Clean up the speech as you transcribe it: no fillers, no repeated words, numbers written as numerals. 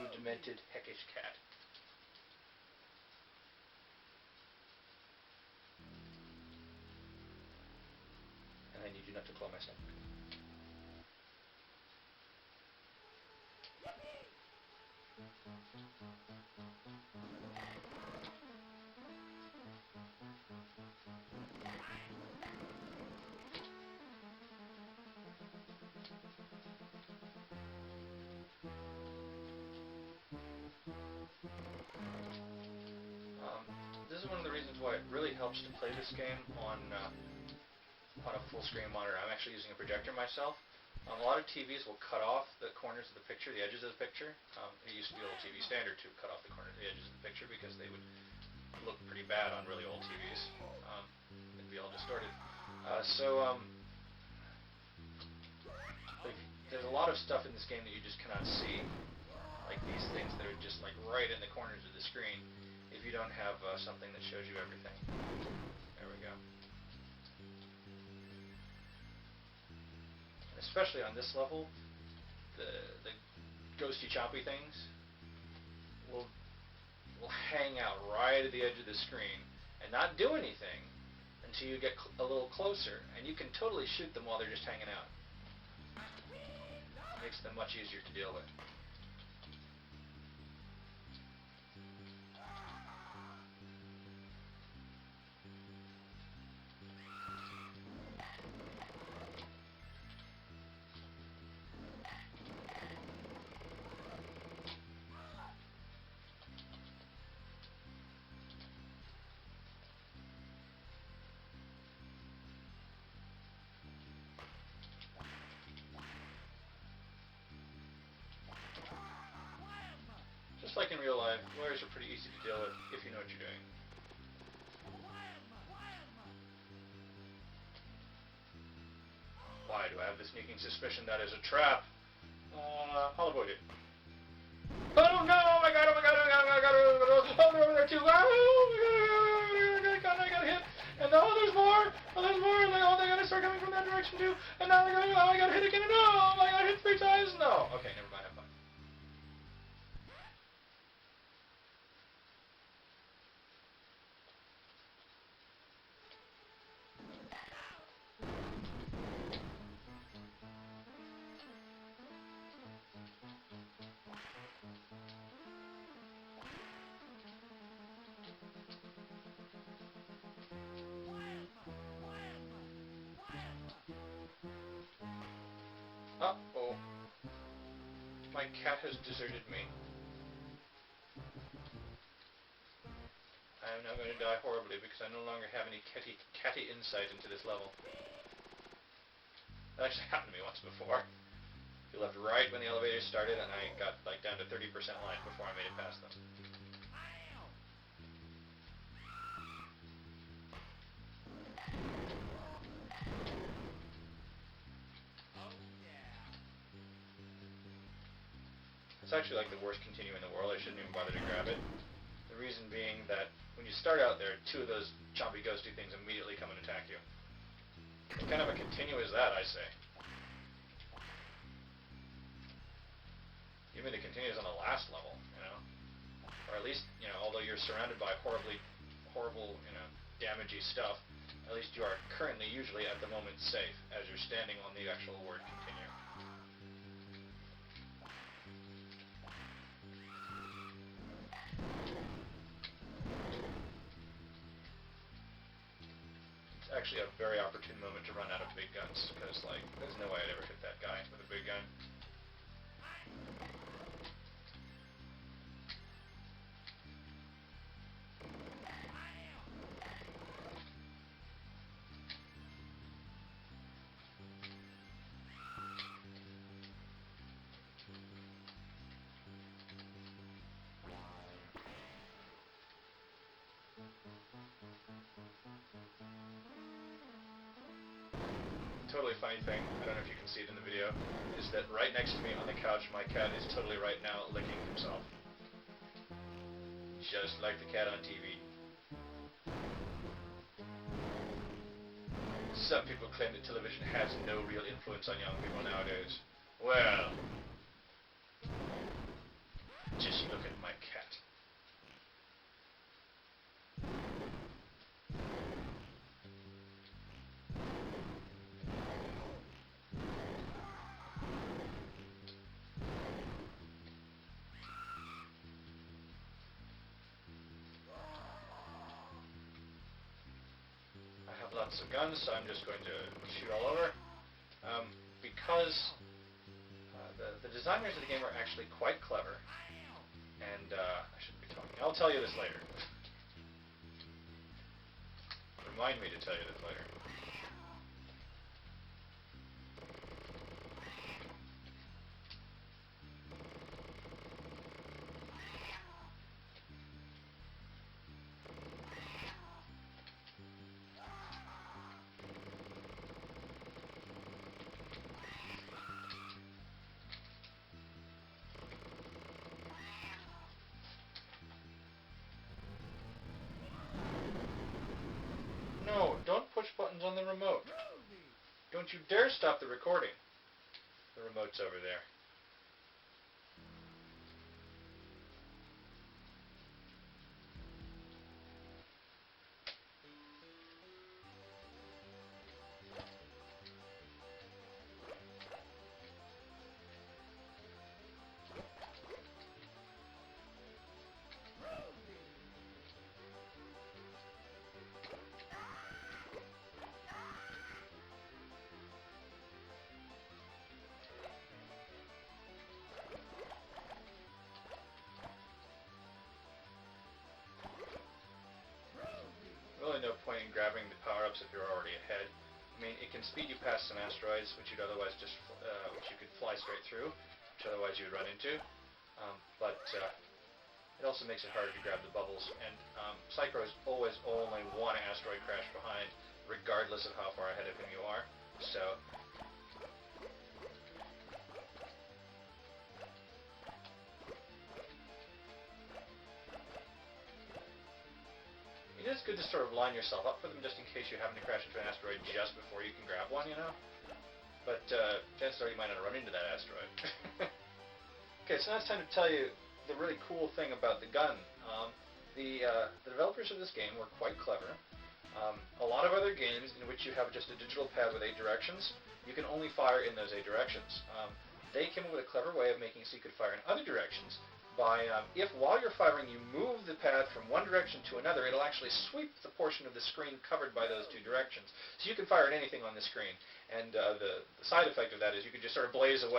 little demented, heckish cat. And I need you not to claw my stomach. This is one of the reasons why it really helps to play this game on a full-screen monitor. I'm actually using a projector myself. A lot of TVs will cut off the corners of the picture, the edges of the picture. It used to be old TV standard to cut off the corners, the edges of the picture, because they would look pretty bad on really old TVs. It'd be all distorted. There's a lot of stuff in this game that you just cannot see, like these things that are just like right in the corners of the screen, if you don't have something that shows you everything. There we go. Especially on this level, the ghosty choppy things will hang out right at the edge of the screen and not do anything until you get a little closer, and you can totally shoot them while they're just hanging out. It makes them much easier to deal with. Just like in real life, lawyers are pretty easy to deal with if you know what you're doing. Why do I have the sneaking suspicion that is a trap? I'll avoid it. Oh no! Oh my god! Oh my god! Oh my god! Oh my god! Oh, they're over there too! Oh my god! I got hit! And oh, there's more! Oh, there's more! And oh, they gotta start coming from that direction too! And now they're going! Oh, I got hit again! No! Oh, I got hit 3 times! No! Okay, never mind. I'm fine. Uh-oh. My cat has deserted me. I am now going to die horribly because I no longer have any catty insight into this level. That actually happened to me once before. You left right when the elevator started and I got like down to 30% life before I made it past them. It's actually like the worst continue in the world. I shouldn't even bother to grab it. The reason being that when you start out there, 2 of those chompy ghosty things immediately come and attack you. What kind of a continue is that, I say? Even the continues on the last level, you know? Or at least, you know, although you're surrounded by horrible, you know, damagey stuff, at least you are currently usually at the moment safe as you're standing on the actual word continue. Actually a very opportune moment to run out of big guns, because like there's no way I'd ever hit that guy with a big gun. Totally funny thing, I don't know if you can see it in the video, is that right next to me on the couch, my cat is totally right now licking himself. Just like the cat on TV. Some people claim that television has no real influence on young people nowadays. Well, lots of guns, so I'm just going to shoot all over. Because the designers of the game are actually quite clever, and I shouldn't be talking. I'll tell you this later. Remind me to tell you this later. No, don't push buttons on the remote. Don't you dare stop the recording. The remote's over there. Really no point in grabbing the power-ups if you're already ahead. I mean, it can speed you past some asteroids, which you'd otherwise which you could fly straight through, which otherwise you would run into. But it also makes it harder to grab the bubbles. And Psychros always only one asteroid crash behind, regardless of how far ahead of him you are. So it is good to sort of line yourself up for them just in case you happen to crash into an asteroid just before you can grab one, you know? But chances are you might not run into that asteroid. Okay, so now it's time to tell you the really cool thing about the gun. The developers of this game were quite clever. A lot of other games in which you have just a digital pad with 8 directions, you can only fire in those 8 directions. They came up with a clever way of making it so you could fire in other directions. By if while you're firing you move the pad from one direction to another, it'll actually sweep the portion of the screen covered by those 2 directions. So you can fire at anything on the screen. And the side effect of that is you can just sort of blaze away.